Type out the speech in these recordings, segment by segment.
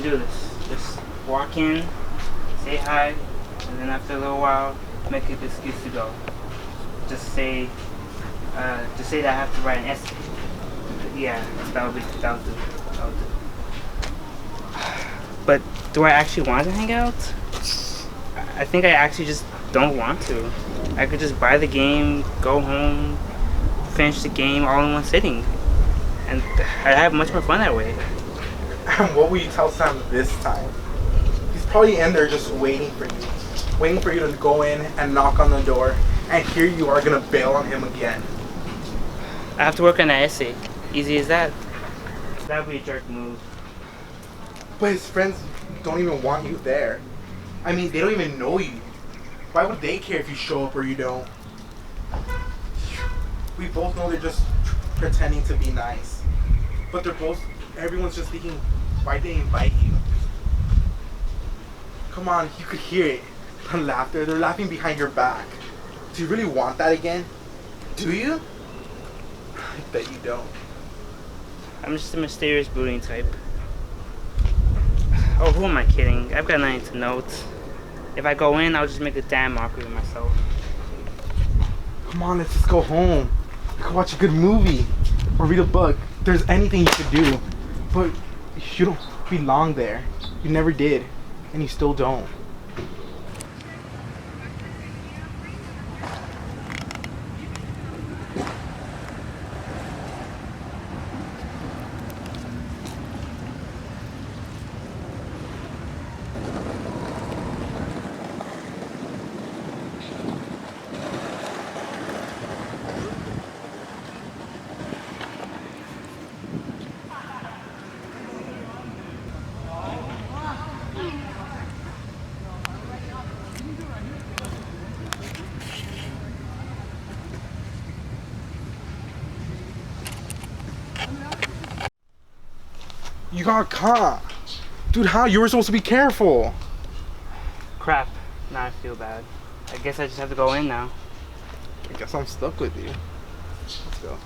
do this. Just walk in, say hi, and then after a little while, make an excuse to go. Just say that I have to write an essay. Yeah, that would do. But do I actually want to hang out? I think I actually just don't want to. I could just buy the game, go home, finish the game all in one sitting. And I'd have much more fun that way. What will you tell Sam this time? He's probably in there just waiting for you. Waiting for you to go in and knock on the door. And here you are gonna bail on him again. I have to work on that essay. Easy as that. That would be a jerk move. But his friends don't even want you there. I mean, they don't even know you. Why would they care if you show up or you don't? We both know they're just pretending to be nice. But everyone's just thinking, why'd they invite you? Come on, you could hear it. The laughter, they're laughing behind your back. Do you really want that again? Do you? I bet you don't. I'm just a mysterious brooding type. Oh, who am I kidding? I've got nothing to note. If I go in, I'll just make a damn mockery of myself. Come on, let's just go home. We could watch a good movie or read a book. There's anything you could do. But you don't belong there. You never did. And you still don't. You got caught. Dude, how? You were supposed to be careful. Crap. Now I feel bad. I guess I just have to go in now. I guess I'm stuck with you. Let's go.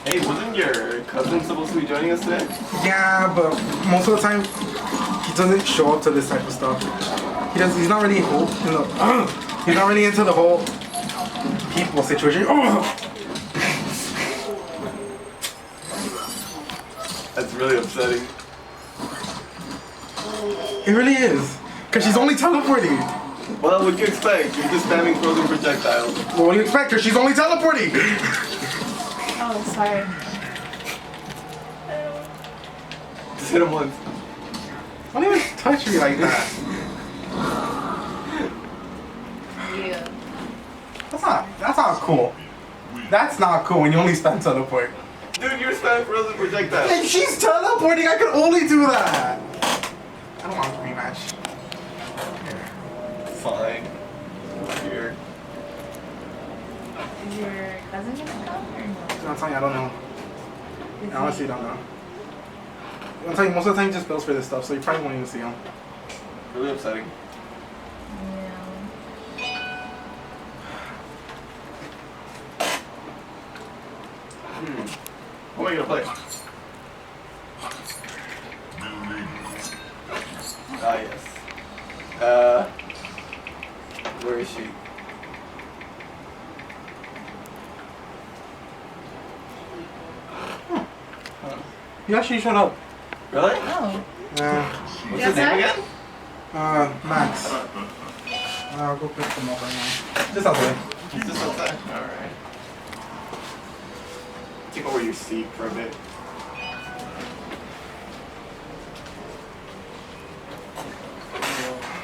Hey, wasn't your cousin supposed to be joining us today? Yeah, but most of the time, he doesn't show up to this type of stuff. He's not really he's not really into the whole people situation. That's really upsetting. It really is. Because she's only teleporting. Well, what do you expect? You're just spamming frozen projectiles. Well, what do you expect? Because she's only teleporting. Oh, sorry. Just hit him once. Don't even touch me like that. Yeah. That's not cool. That's not cool when you only spam teleport. Dude, you're spamming frozen projectiles. If she's teleporting, I can only do that. I don't want a rematch. Fine. Here. Is your cousin gonna come or no? I'm telling you, I don't know. I honestly don't know. I'm telling you, most of the time he just bills for this stuff, so you probably won't even see him. Really upsetting. What am I gonna play? Ah, yes. Where is she? He actually showed up. Really? Oh. What's his name again? Max. I'll go pick him up right now. Just outside. He's just outside. Alright. Take over your seat for a bit.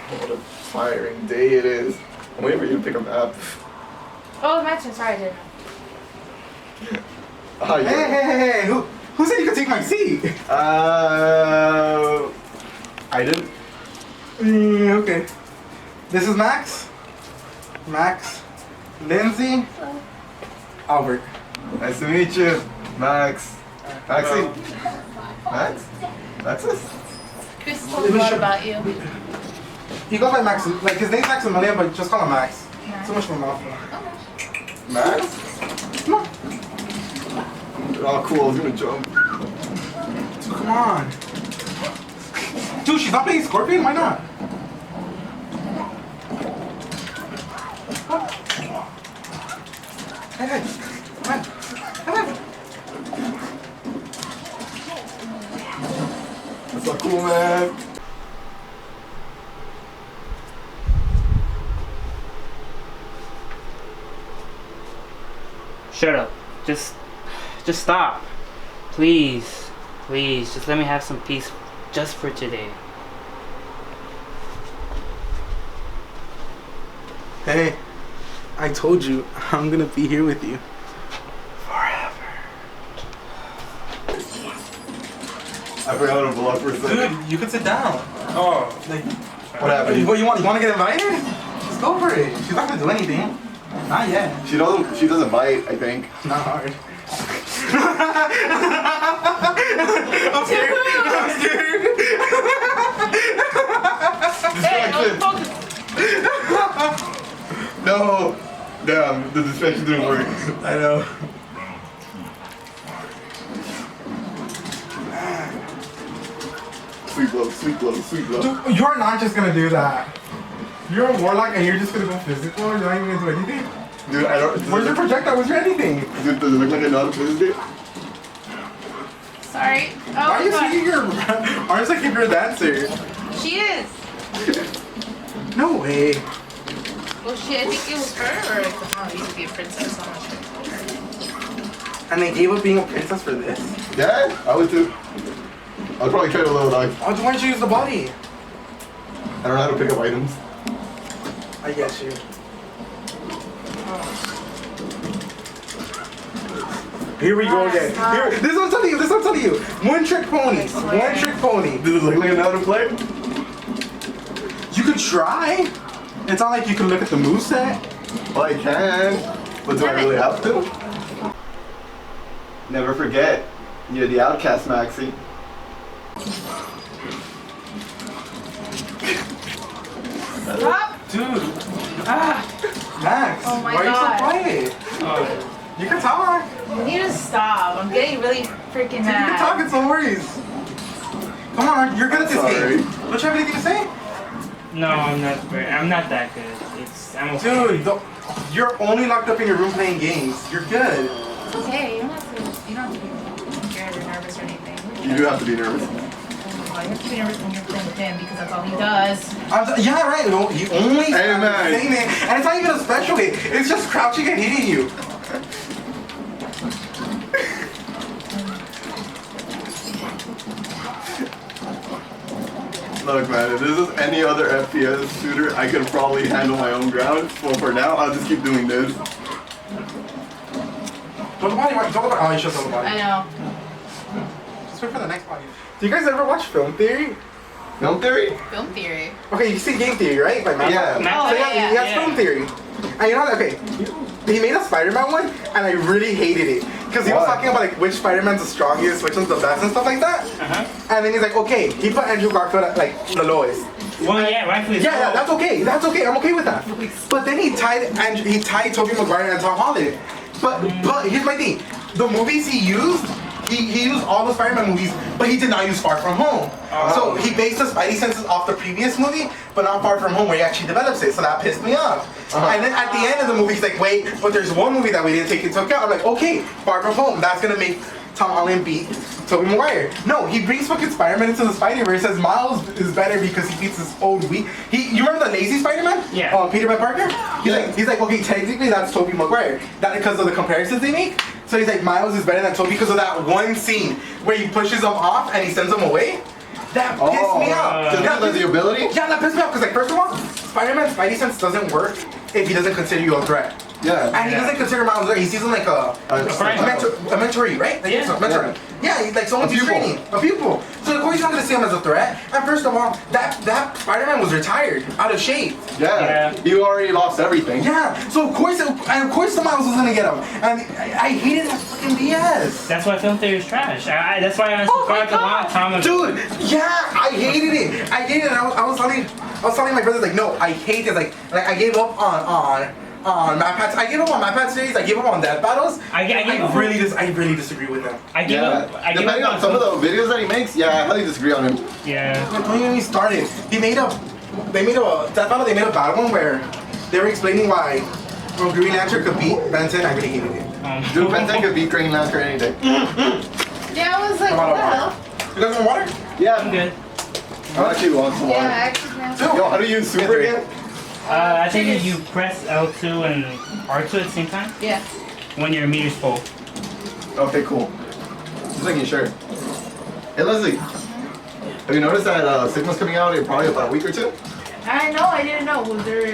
What a tiring day it is. I'm waiting for you to pick a map. Oh, Max, sorry, I did. Oh, yeah. Hey, who said you could take my seat? I didn't. Okay. This is Max. Lindsay. Albert. Nice to meet you, Max. Maxie? Max? Maxis? Chris told me a lot about you. He goes by Max. Like, his name's Maximilian, but just call him Max. Max. So much more mouthful. Max? Come on. Oh, cool. I was gonna jump. Come on. Dude, she's not playing Scorpion? Why not? Hey, hey. Come on. Come on. That's so cool, man. Shut up. Just stop. Please. Please, just let me have some peace just for today. Hey, I told you I'm gonna be here with you. Forever. I forgot how to vlog for a second. Dude, you can sit down. Oh. Like, What happened? what, you want to get invited? Just go for it. She's not gonna do anything. Not yet. She doesn't bite, I think. Not hard. I'm scared. I'm scared. Hey, don't focus. No. Damn, the distraction didn't work. I know. Sweet blow, sweet blow, sweet blow. Dude, you're not just gonna do that. You're a warlock and you're just gonna go physical. You're not even gonna do anything. Dude, I don't. Where's your projectile? Where's your anything? Dude, does it look like I know how to play this game? Sorry. Why are Oh, you God. swinging your arms like if you're a dancer? She is. No way. Well, I think it was her or like, oh, you could be a princess. I'm not sure. And they gave up being a princess for this? Yeah, I would too. I'd probably try to level dog. Why don't you use the body? I don't know how to pick up items. I get you. Here we go again. Here, this is what I'm telling you. This is what I'm telling you. One trick pony. One trick pony. Does it look like I know how to play? You could try. It's not like you can look at the moveset. Well, I can. But do I really have to? Never forget, you're the outcast, Maxie. Stop. Dude. Max. Oh my why God. are you so quiet? You can talk. You need to stop. I'm getting really freaking You can mad. talk. It's no worries. Come on. You're good at this Sorry. game. Don't you have anything to say? No, I'm not that good. I'm okay. Dude, you're only locked up in your room playing games. You're good. It's okay. You don't have to be scared or nervous or anything. You do have to be nervous. Well, you have to be nervous when you're playing with him because that's all he does. Yeah, right. No, he only Hey, man. saying it, and it's not even a special hit. It's just crouching and hitting you. Look, man, if this is any other FPS shooter, I could probably handle my own ground. Well, for now, I'll just keep doing this. Throw the body, right? Throw the body. Oh, you should throw the body. I know. Just wait for the next body. Do you guys ever watch Film Theory? Film theory? Film theory. Okay, you see Game Theory, right? By Matt? Yeah. Oh, So yeah. he has Film Theory. And you know what? Okay, he made a Spider-Man one, and I really hated it. Because he was Why? talking about like which Spider-Man's the strongest, which one's the best, and stuff like that. And then he's like, okay, he put Andrew Garfield at like the lowest. Well, yeah, rightfully so. Yeah, that's okay. That's okay. I'm okay with that. But then he tied Tobey Maguire and Tom Holland. But here's my thing. The movies he used all the Spider-Man movies, but he did not use Far From Home. So he based the Spidey senses off the previous movie, but not Far From Home where he actually develops it. So that pissed me off. And then at the end of the movie, he's like, wait, but there's one movie that we didn't take into account. I'm like, okay, Far From Home. That's gonna make Tom Holland beat Tobey Maguire. No, he brings fucking Spider-Man into the Spideyverse. Says Miles is better because he beats his old weak. You remember the lazy Spider-Man? Yeah. Peter Parker. He's like, okay, technically that's Tobey Maguire. That because of the comparisons they make. So he's like, Miles is better than Tobey because of that one scene where he pushes him off and he sends him away. That pissed me off. Just because of the ability? Yeah, that pissed me off because like first of all, Spider-Man's Spidey sense doesn't work if he doesn't consider you a threat. Yeah. And he doesn't consider Miles a threat. He sees him like a mentoree, right? Like, Yeah. a mentor. Yeah, he's like someone he's training, a pupil. So of course he's not gonna see him as a threat. And first of all, that Spider-Man was retired, out of shape. Yeah. You already lost everything. Yeah. So of course the Miles was gonna get him. And I hated that fucking BS. That's why film theory is trash. That's why I Oh my subscribed a lot of time ago. Dude, yeah, I hated it. I was telling my brothers like, no, I hate it. Like I gave up on on map pats. I give up on map pat series. I give up on death battles. I really disagree with them. I give up. I give Depending up on some of the videos that he makes, yeah, I highly disagree on him. Yeah. Don't even get me started. They made a death battle. They made a bad one where they were explaining why Green Lantern could beat Benson. I really hated it. Dude, Benson could beat Green Lantern any day. Yeah, I was like, what the hell? You guys want water? Yeah, I'm good. I actually want some Yeah, water. actually, yeah. Yo, how do you use super again? I think you press L2 and R2 at the same time Yeah. when your meter's full. Okay, cool. Just making sure. Hey Leslie, have you noticed that Sigma's coming out in probably about a week or two? I know, I didn't know. Was there,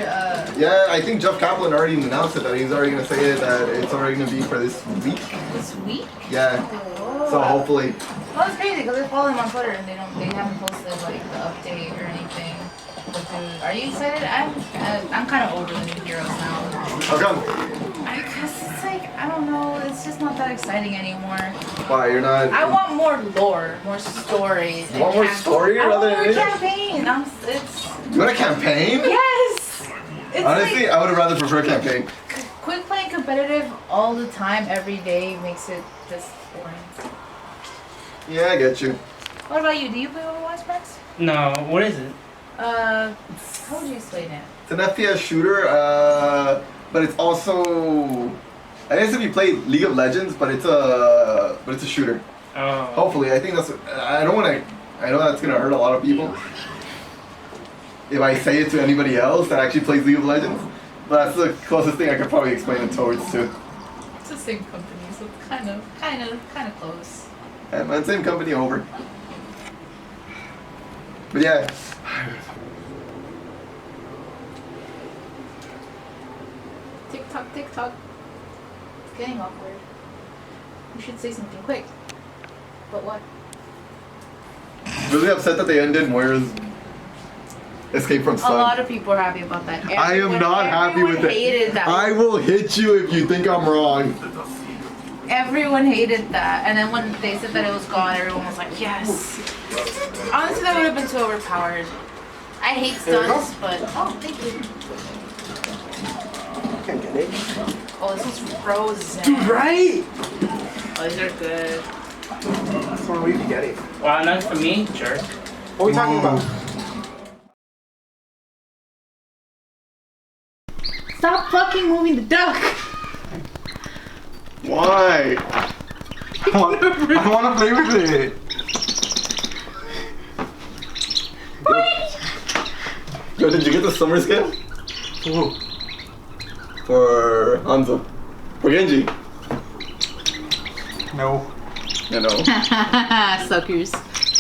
Yeah, I think Jeff Kaplan already announced it, that he's already going to say it, that it's already going to be for this week. this week? Yeah, Oh. so hopefully. Well, it's crazy because I follow them on Twitter and they haven't posted like the update or anything. But dude, are you excited? I'm kind of over the new heroes now. How come? Because it's like, I don't know, it's just not that exciting anymore. Why, you're not... I want more lore, more stories. You want more story I want rather more than... campaign. It's You want a campaign? yes. It's Honestly, like, I would rather prefer campaign. quit playing competitive all the time, every day makes it just boring. Yeah, I get you. What about you? Do you play Overwatch, Max? No, what is it? How would you explain it? It's an FPS shooter, but it's also... I guess if you play League of Legends, but it's a shooter. Oh. Hopefully, I think that's... I don't want to... I know that's going to hurt a lot of people if I say it to anybody else that actually plays League of Legends. But that's the closest thing I could probably explain it towards too. It's the same company, so it's kind of close. And man, same company over. But yeah. TikTok, TikTok. It's getting awkward. You should say something quick. But what? Really upset that they ended Moira's Escape from Sun. A lot of people are happy about that. I am not happy with it. Hated that. I will hit you if you think I'm wrong. Everyone hated that, and then when they said that it was gone, everyone was like, "Yes." Honestly, that would have been too overpowered. I hate stunts, but oh, thank you. Can't get it. Oh, this one's frozen. Dude, right? Oh, these are good. That's one way to get it. Well, not for me, jerk. What are we talking about? Stop fucking moving the duck. Why? I want to play with it. Yo, did you get the summer skin? Ooh. For Hanzo. For Genji. No. You know. Suckers.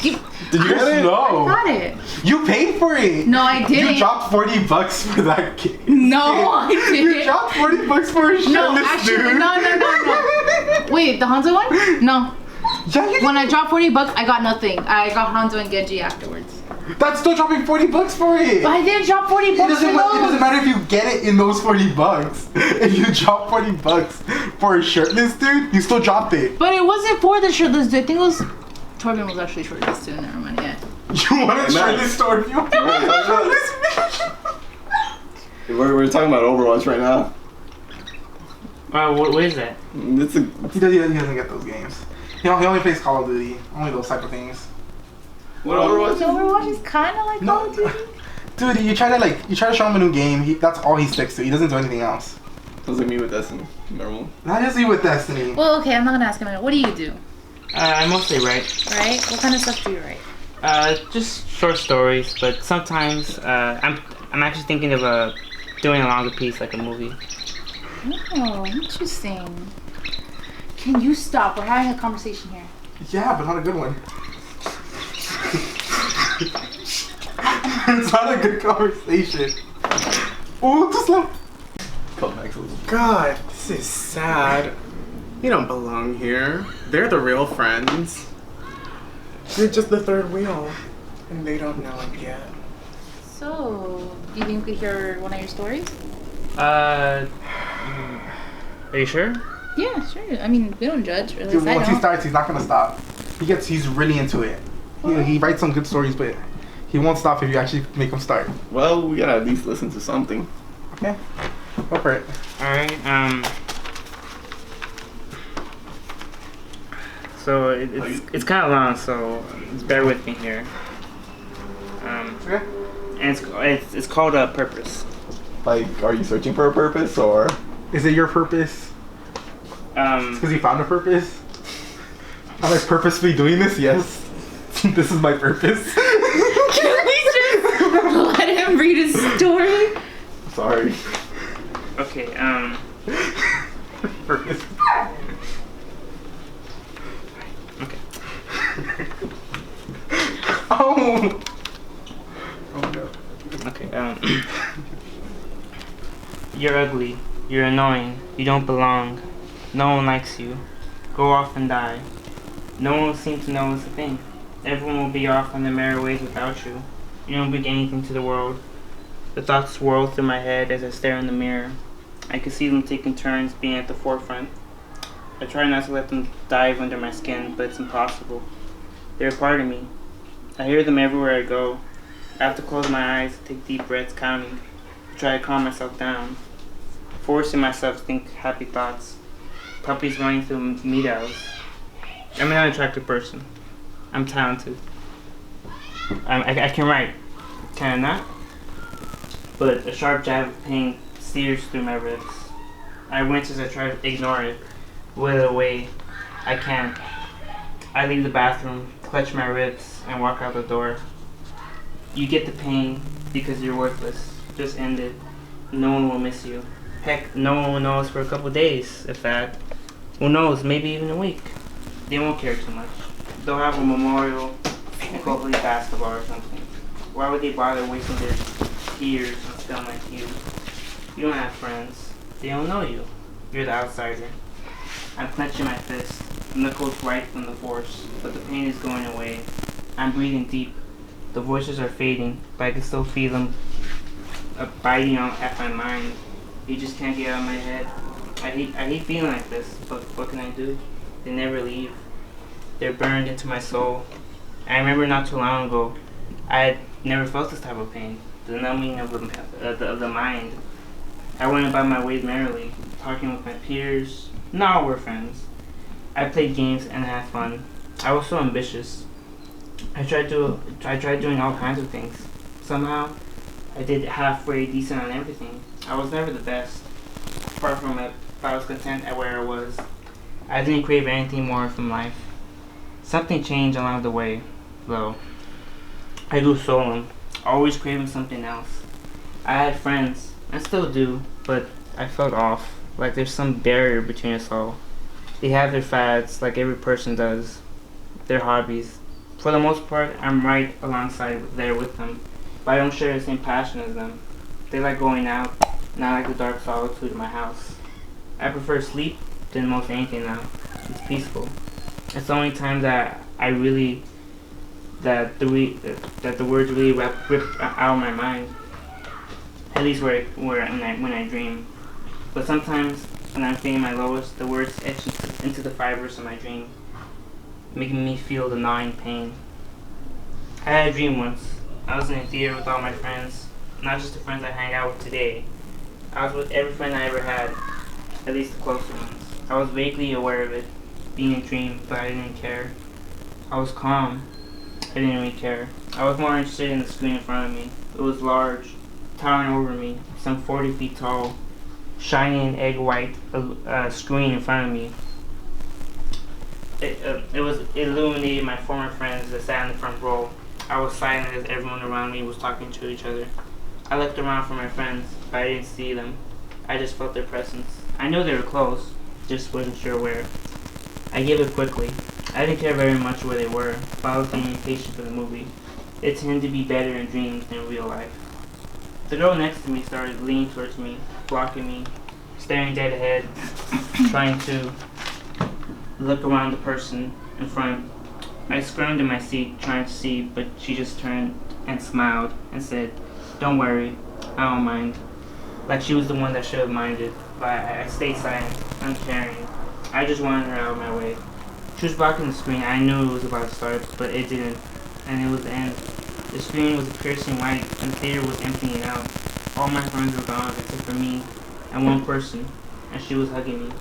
Did you get it? No. Got it. You paid for it. No, I didn't. You dropped $40 for that game. No, I didn't. You dropped $40 for a shirtless No, actually, dude. no. Wait, the Hanzo one? No. Yeah, you When I dropped $40, I got nothing. I got Hanzo and Genji afterwards. That's still dropping $40 for it. But I didn't drop $40 It doesn't, for it doesn't those. matter if you get it in those $40. If you drop $40 for a shirtless dude, you still dropped it. But it wasn't for the shirtless dude. I think it was Torben was actually shirtless too. Never mind. Yeah. You want a shirtless store? You want a shirtless bitch? We're talking about Overwatch right now. What is that? It's a... He doesn't get those games. He only plays Call of Duty. Only those type of things. What Overwatch? Overwatch is kind of like Call of Duty. Dude, you try to show him a new game. That's all he sticks to. He doesn't do anything else. Sounds like me with Destiny. Remember? That is you with Destiny. Well, okay, I'm not gonna ask him. What do you do? I mostly write. Right? What kind of stuff do you write? Just short stories, but sometimes I'm actually thinking of doing a longer piece, like a movie. Oh, interesting. Can you stop? We're having a conversation here. Yeah, but not a good one. It's not a good conversation. Oh, just like. Called Maxwell. God, this is sad. You don't belong here. They're the real friends. You're just the third wheel. And they don't know it yet. So, do you think we could hear one of your stories? Are you sure? Yeah, sure. I mean, we don't judge. Or at Dude, least I once he don't. starts, he's not gonna stop. He's really into it. He writes some good stories, but he won't stop if you actually make him start. Well, we gotta at least listen to something. Okay. Go for it. Alright, so it's kind of long, so just bear with me here. Okay. And it's called a purpose. Like, are you searching for a purpose or? Is it your purpose? Because you found a purpose? Am I purposely doing this? Yes. This is my purpose. Can we just let him read his story? Sorry. Okay, Purpose. okay. Oh! Oh no. Okay, you're ugly. You're annoying. You don't belong. No one likes you. Go off and die. No one will seem to know it's a thing. Everyone will be off on their merry ways without you. You don't bring anything to the world. The thoughts swirl through my head as I stare in the mirror. I can see them taking turns being at the forefront. I try not to let them dive under my skin, but it's impossible. They're a part of me. I hear them everywhere I go. I have to close my eyes, take deep breaths, counting, try to calm myself down, forcing myself to think happy thoughts. Puppies running through meadows. I'm an unattractive person. I'm talented. I can write. Can I not? But a sharp jab of pain sears through my ribs. I wince as I try to ignore it, will it away. I can't. I leave the bathroom, clutch my ribs, and walk out the door. You get the pain because you're worthless. Just end it. No one will miss you. Heck, no one will know us for a couple days, if that. Who knows, maybe even a week. They won't care too much. They'll have a memorial, hopefully basketball or something. Why would they bother wasting their tears on film like you? You don't have friends. They don't know you. You're the outsider. I'm clenching my fist, knuckles right from the force, but the pain is going away. I'm breathing deep. The voices are fading, but I can still feel them biting on at my mind. You just can't get out of my head. I hate feeling like this, but what can I do? They never leave. They're burned into my soul. I remember not too long ago, I had never felt this type of pain. The numbing of the mind. I went about my ways merrily, talking with my peers. Not all were friends. I played games and had fun. I was so ambitious. I tried doing all kinds of things. Somehow, I did halfway decent on everything. I was never the best. Far from it, but I was content at where I was. I didn't crave anything more from life. Something changed along the way, though. I grew sullen, always craving something else. I had friends, I still do, but I felt off, like there's some barrier between us all. They have their fads, like every person does, their hobbies. For the most part, I'm right alongside there with them, but I don't share the same passion as them. They like going out, and I like the dark solitude of my house. I prefer sleep than most anything now. It's peaceful. It's the only time that that the words really rip out of my mind. At least when I dream. But sometimes when I'm feeling my lowest, the words etch into the fibers of my dream, making me feel the gnawing pain. I had a dream once. I was in a theater with all my friends, not just the friends I hang out with today. I was with every friend I ever had, at least the closer ones. I was vaguely aware of it, being a dream, but I didn't care. I was calm. I didn't really care. I was more interested in the screen in front of me. It was large, towering over me, some 40 feet tall, shining an egg white screen in front of me. It illuminated my former friends that sat in the front row. I was silent as everyone around me was talking to each other. I looked around for my friends, but I didn't see them. I just felt their presence. I knew they were close, just wasn't sure where. I gave it quickly. I didn't care very much where they were, but I was getting impatient for the movie. It tended to be better in dreams than real life. The girl next to me started leaning towards me, blocking me, staring dead ahead, trying to look around the person in front. I squirmed in my seat, trying to see, but she just turned and smiled and said, "Don't worry, I don't mind." Like she was the one that should have minded, but I stayed silent, uncaring. I just wanted her out of my way. She was blocking the screen. I knew it was about to start, but it didn't, and it was the end. The screen was a piercing white, and the theater was emptying out. All my friends were gone except for me, and one person, and she was hugging me.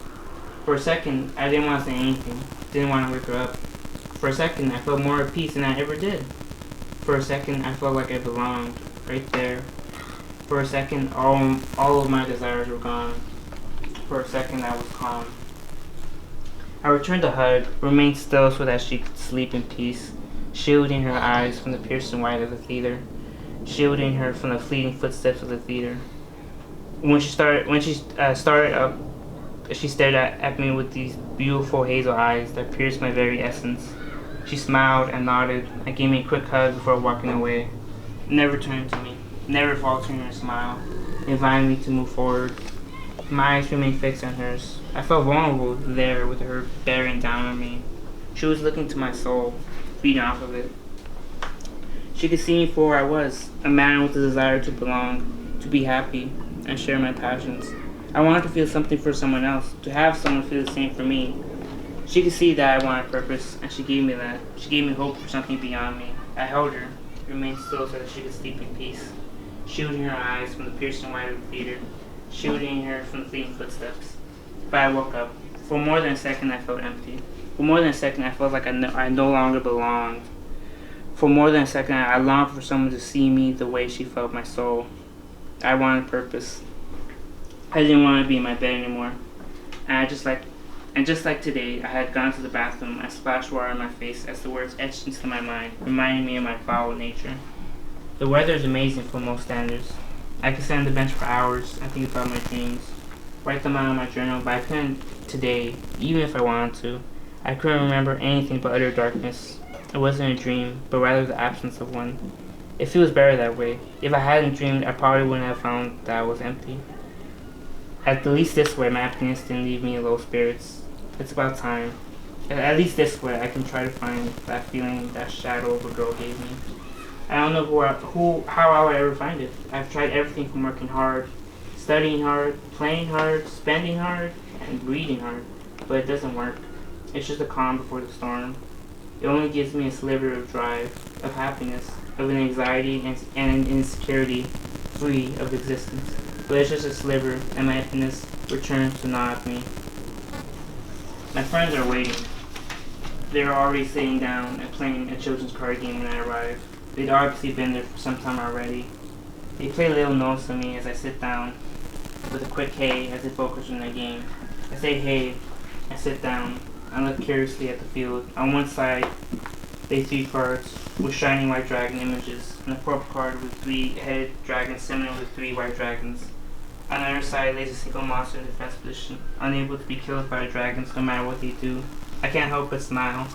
For a second, I didn't want to say anything. Didn't want to wake her up. For a second, I felt more at peace than I ever did. For a second, I felt like I belonged, right there. For a second, all of my desires were gone. For a second, I was calm. I returned the hug, remained still so that she could sleep in peace, shielding her eyes from the piercing white of the theater, shielding her from the fleeting footsteps of the theater. When she started up, she stared at me with these beautiful hazel eyes that pierced my very essence. She smiled and nodded and gave me a quick hug before walking away. Never turned to me, never faltering her smile, inviting me to move forward. My eyes remained fixed on hers. I felt vulnerable there with her bearing down on me. She was looking to my soul, feeding off of it. She could see me for where I was, a man with a desire to belong, to be happy, and share my passions. I wanted to feel something for someone else, to have someone feel the same for me. She could see that I wanted purpose, and she gave me that. She gave me hope for something beyond me. I held her, remained still so that she could sleep in peace, shielding her eyes from the piercing white of the theater, shielding her from the fleeting footsteps. But I woke up. For more than a second, I felt empty. For more than a second, I felt like I no longer belonged. For more than a second, I longed for someone to see me the way she felt my soul. I wanted purpose. I didn't want to be in my bed anymore. And just like today, I had gone to the bathroom. I splashed water on my face as the words etched into my mind, reminding me of my foul nature. The weather is amazing for most standards. I could sit on the bench for hours and think about my dreams, write them out in my journal, but I couldn't today, even if I wanted to. I couldn't remember anything but utter darkness. It wasn't a dream, but rather the absence of one. It feels better that way. If I hadn't dreamed, I probably wouldn't have found that I was empty. At the least this way, my happiness didn't leave me in low spirits. It's about time. At least this way, I can try to find that feeling that shadow of a girl gave me. I don't know how I would ever find it. I've tried everything from working hard, studying hard, playing hard, spending hard, and reading hard, but it doesn't work. It's just a calm before the storm. It only gives me a sliver of drive, of happiness, of an anxiety and an insecurity free of existence. But it's just a sliver, and my happiness returns to gnaw at me. My friends are waiting. They're already sitting down and playing a children's card game when I arrive. They'd obviously been there for some time already. They play little notes to me as I sit down, with a quick hey as they focus on their game. I say hey, and sit down. I look curiously at the field. On one side, lay 3 cards with shiny white dragon images, and a purple card with 3-headed dragons similar with 3 white dragons. On the other side lays a single monster in defense position, unable to be killed by the dragons no matter what they do. I can't help but smile.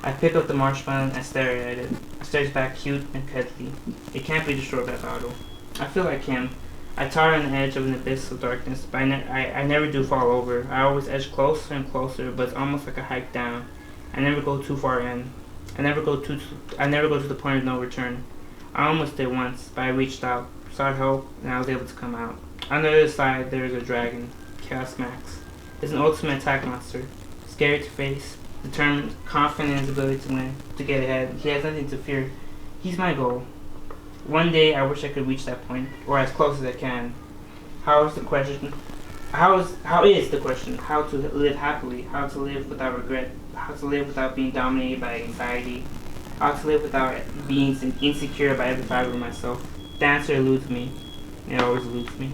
I pick up the marshmallow and stare at it. It stares back cute and cuddly. It can't be destroyed by battle. I feel like him. I totter on the edge of an abyss of darkness, but I never do fall over. I always edge closer and closer, but it's almost like a hike down. I never go too far in. I never go to the point of no return. I almost did once, but I reached out, sought help, and I was able to come out. On the other side, there is a dragon, Chaos Max. It's an ultimate attack monster, scary to face, determined, confident in his ability to win, to get ahead. He has nothing to fear. He's my goal. One day, I wish I could reach that point, or as close as I can. How is the question? How is the question? How to live happily? How to live without regret? How to live without being dominated by anxiety? How to live without being insecure by every fiber of myself? The answer eludes me. It always eludes me.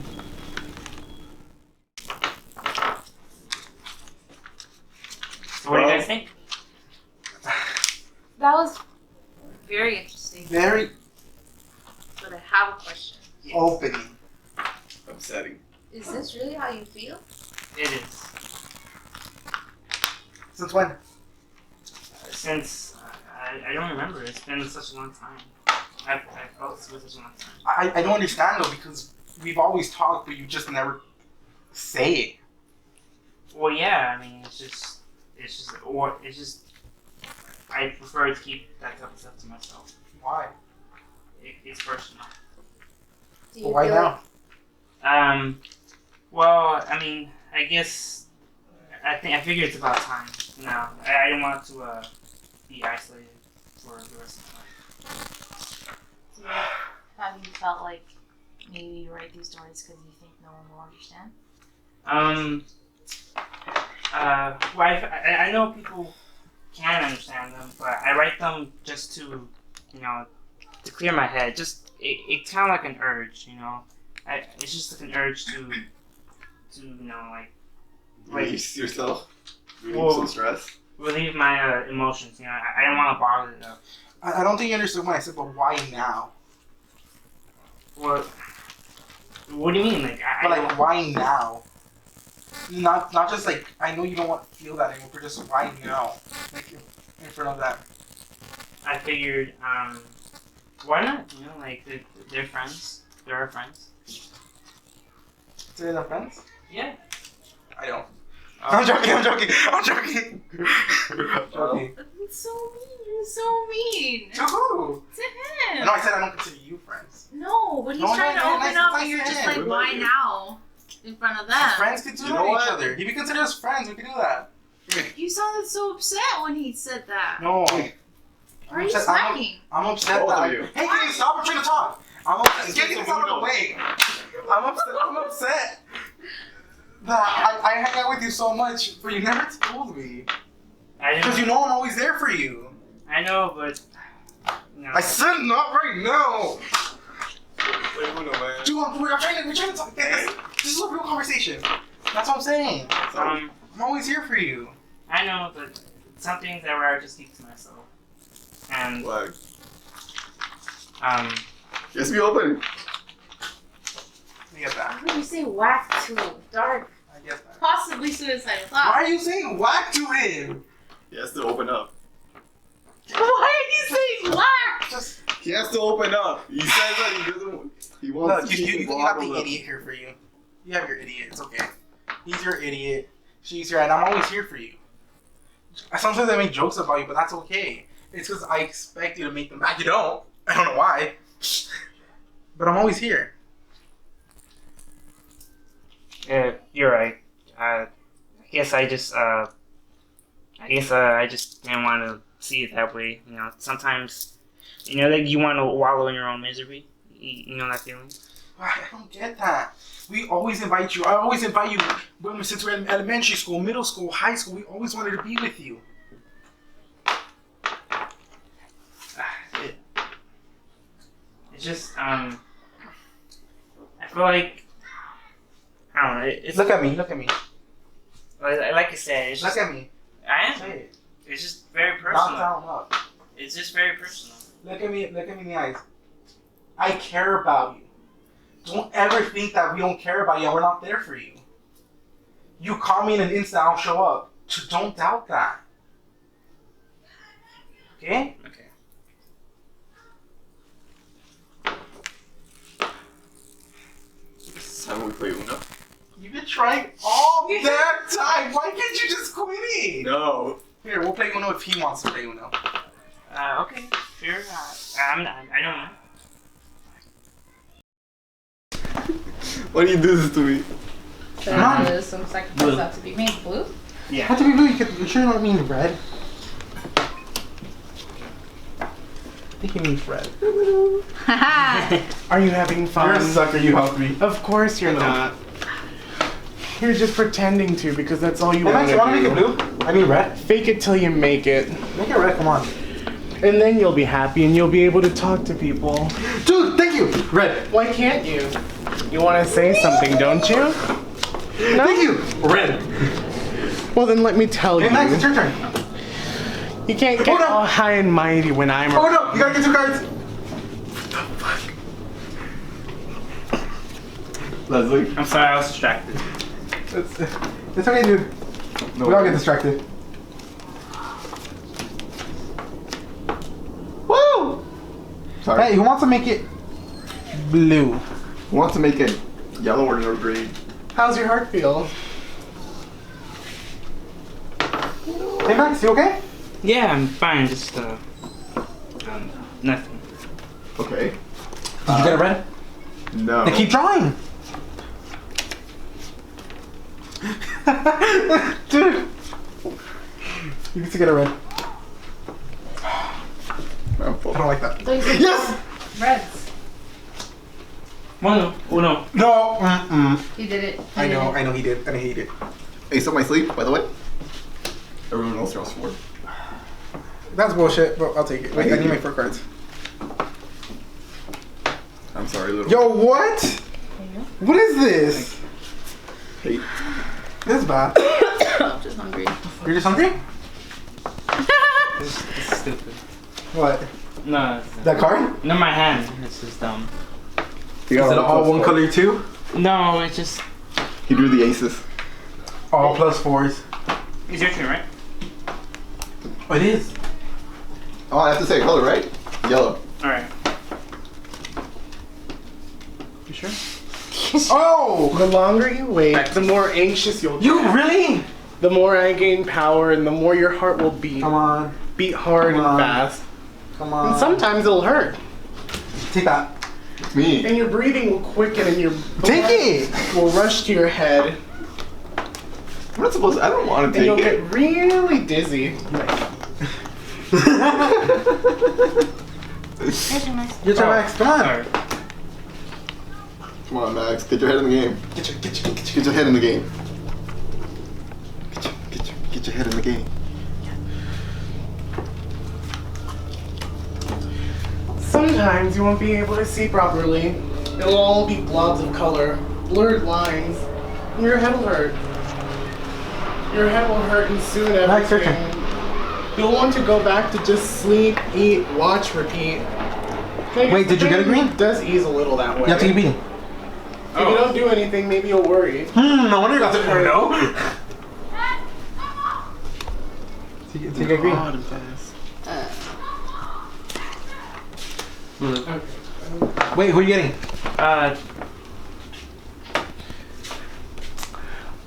So what do you guys think? That was very interesting. Very But I have a question. opening. Upsetting. Is this really how you feel? It is. Since when? Since I don't remember. It's been such a long time. I felt it was such a long time. I don't understand though, because we've always talked, but you just never say it. Well, yeah. I mean, I prefer to keep that type of stuff to myself. Why? It's personal. Do you But why feel now? Well, I mean, I guess I figure it's about time now. I didn't want to be isolated for the rest of my life. Have you felt like maybe you write these stories because you think no one will understand? Well, I know people can understand them, but I write them just to, to clear my head. Just it's kind of like an urge, it's just like an urge to Release yourself. Relieve Well- some stress. relieve my emotions. I don't want to bother them. I don't think you understood when I said, but why now? What do you mean? Like, But like, why now? Not just like, I know you don't want to feel that anymore, but just why now? Like, in front of that. I figured, why not? Like, they're friends. They're our friends. So they're friends? Yeah. I don't. I'm joking. Joking. It's so mean. You're so mean. To who? To him. No, I said I don't consider you friends. No, but he's No, trying to no, open nice up, to and you're see just you. like, What why about you? now? In front of them. Friends can do You that know to each what? other. If you consider us friends, we can do that. You sounded so upset when he said that. No. Why are you upset- smacking? I'm upset Both that of you. Hey, can you stop? I'm trying to talk. I'm upset. Get this out of the way. I'm upset that I hang out with you so much, but you never told me. Because you know I'm always there for you. I know, but I said not right now. Wait, hold on, man. Dude, we're trying to talk. This is a real conversation. That's what I'm saying. I'm always here for you. I know, but some things I rather just keep to myself. And Like, just be open. I get that. Why would you say whack to dark? I get that. Possibly suicidal Why thoughts. are you saying whack to him? He has to open up. Why are you saying whack? Just He has to open up. He says that he doesn't. He wants look, to keep you it got the bottled up. idiot here for you. You have your idiot. It's okay. He's your idiot. She's your, and I'm always here for you. Sometimes I make jokes about you, but that's okay. It's because I expect you to make them back. You don't. I don't know why. But I'm always here. you're right. I guess I just didn't want to see it that way. Sometimes, like you want to wallow in your own misery. You know that feeling? I don't get that. We always invite you. I always invite you when since we're in elementary school, middle school, high school. We always wanted to be with you. It's just I feel like I don't know. It's Look at me. Look at me. like I said. It's just Look at me. I am. Say it. It's just very Knock personal. down up. It's just very personal. Look at me. Look at me in the eyes. I care about you. Don't ever think that we don't care about you and we're not there for you. You call me in an instant, I'll show up. Don't doubt that. Okay? Okay. This is how we play Uno. You've been trying all that time. Why can't you just quit it? No. Here, we'll play Uno if he wants to play Uno. Okay. Sure. I don't know. Why do you do this to me? There's some sacrifices have to be made. Blue? Yeah. How do we really? You sure don't mean red? I think you mean red. Haha. Are you having fun? You're a sucker, you helped me. Of course you're not. You're just pretending to because that's all you Hey want Max, you wanna make to it do. blue? I mean red. Fake it till you make it. Make it red, come on. And then you'll be happy and you'll be able to talk to people. Dude, thank you! Red. Why can't you? You want to say something, don't you? No? Thank you! Red. Well, then let me tell Hey you. Max, it's your turn. You can't get Oh, no. all high and mighty when I'm Oh no, you gotta get 2 cards. Leslie. I'm sorry. I was distracted. It's okay, dude. No. We all get distracted. Woo! Sorry. Hey, who wants to make it blue? Who wants to make it yellow or green? How's your heart feel? Hey Max, you okay? Yeah, I'm fine. Just nothing. Okay. Did you get it red? No. Then keep drawing. Dude. You need to get it red. I'm full. I don't like that. Those are Yes! Reds. Uno. No. Mm-mm. He did it. I know he did, and I hate it. Ace up my sleeve, by the way. Everyone else draws 4. That's bullshit, but I'll take it. Wait, I need my 4 cards. I'm sorry, little. Yo, what? What is this? Hate. This is bad. I'm just hungry. You're just hungry? This is stupid. What? No. That card? No, my hand. It's just dumb. Is it all one color too? No, it's just. He drew the aces. All +4s. It's your turn, right? Oh, it is. Oh, I have to say a color, right? Yellow. Alright. You sure? Oh! The longer you wait, the more anxious you'll get. You really? The more I gain power and the more your heart will beat. Come on. Beat hard Come and on. fast. Come on. And sometimes it'll hurt. Take that. Me. And your breathing will quicken and your Take blood it! will rush to your head. I'm not supposed to, I don't want to And you'll take get it. really dizzy. Your turn, Max. Come on. Alright. Come on, Max. Get your head in the game. Get Get your head in the game. Get your head in the game. Sometimes you won't be able to see properly. It'll all be blobs of color, blurred lines. And your head will hurt. Your head will hurt and soon Max, your everything. You'll want to go back to just sleep, eat, watch, repeat. Wait, did you get a green? It does ease a little that way. You have to keep eating. If you don't do anything, maybe you'll worry. No wonder you got to no. Take a green. God, I'm fast. Wait, who are you getting?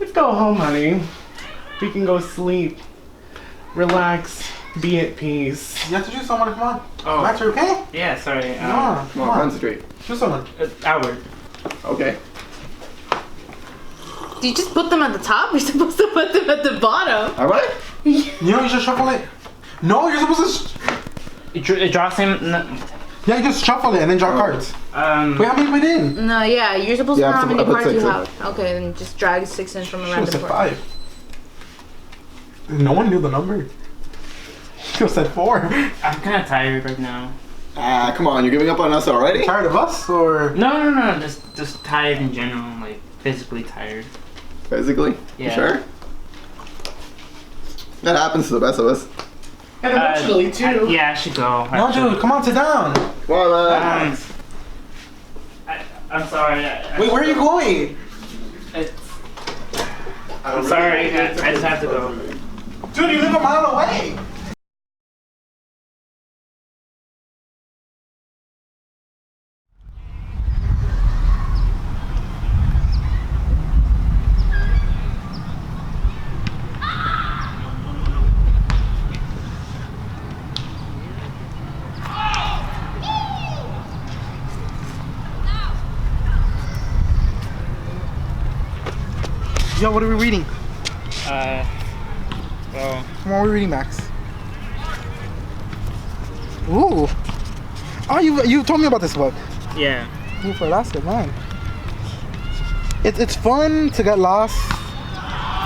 Let's go home, honey. We can go sleep, relax, be at peace. You have to choose someone. Come on. Oh. Max, you okay? Yeah, sorry. No, Come on, concentrate. choose someone. Outward. Okay. Do you just put them at the top? You're supposed to put them at the bottom. Alright? You know, you just shuffle it. No, you're supposed to. It draws him. Yeah, you just shuffle it and then draw cards. Wait, how many put in? No, yeah, you're supposed to Yeah, know how I many put cards you 6 in. have. Okay, then just drag 6 in from a She random said part. 5. No one knew the number. She said 4. I'm kind of tired right now. Ah, come on. You're giving up on us already? Tired of us or? No. Just tired in general. Like physically tired. Physically? Yeah. You sure? That happens to the best of us. And emotionally, too. Yeah, I should go. No, dude, come on, sit down. Come on, Max. I'm sorry. Wait, where are you going? I'm sorry. I just have to go. Dude, you live a mile away. Yo, what are we reading? Well, What are we reading, Max? Ooh. Oh, you told me about this book. yeah. Ooh, for Alaska, man. It's fun to get lost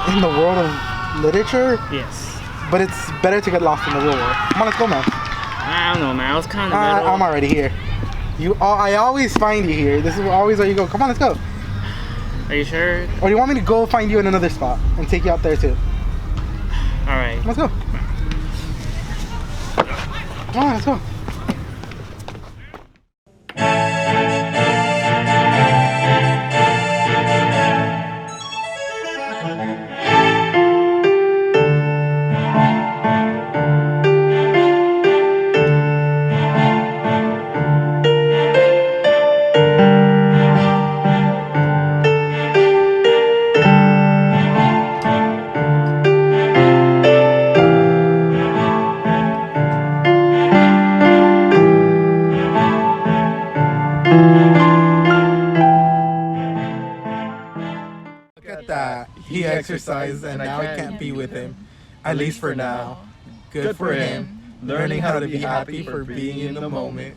in the world of literature, Yes. but it's better to get lost in the real world. Come on, let's go, man. I don't know, man. I was kind of in the middle. I'm already here. I always find you here. This is always where you go. Come on, let's go. Are you sure? Or do you want me to go find you in another spot and take you out there too? All right. Let's go. Come on, let's go. Look at that. He exercised and now I can't be with him. At least for now. Good for him. Learning how to be happy for being in the moment.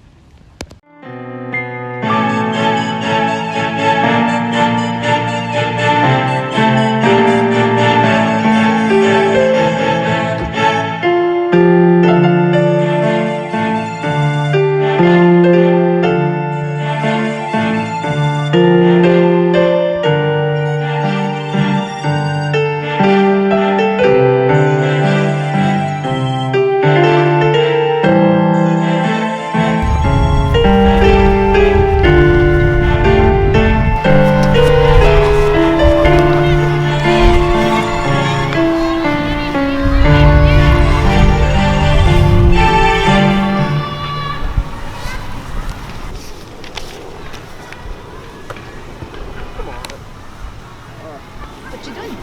What you doing?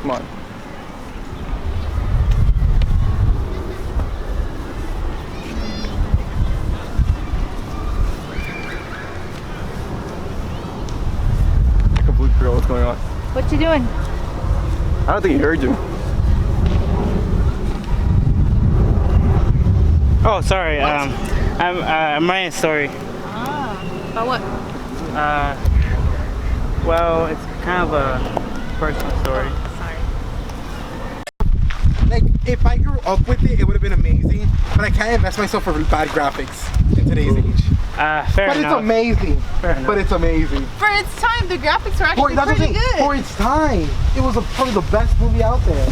Come on. I completely forgot what's going on. What you doing? I don't think he heard you. Oh, sorry. I'm writing a story. About what? Well, it's kind of a personal story. Sorry. Like, if I grew up with it, it would have been amazing. But I can't invest myself for bad graphics in today's age. Fair But it's enough. amazing. Fair enough. But it's amazing. For its time, the graphics were For, actually that's what I'm pretty saying. good. For its time, it was probably the best movie out there.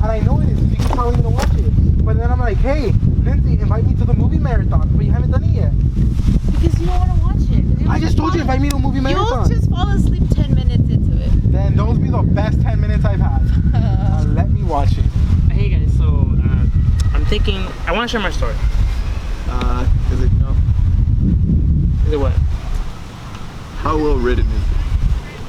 And I know it is. You can probably gonna watch it. But then I'm like, hey, Lindsay, invite me to the movie marathon. But you haven't done it yet. Because you don't want to watch it. I just told you, invite me to a movie You'll marathon. just fall asleep 10 minutes into it. Then those be the best 10 minutes I've had. Let me watch it. Hey guys, so I'm thinking I want to share my story. Is it, you know, Is it what? how well written is it?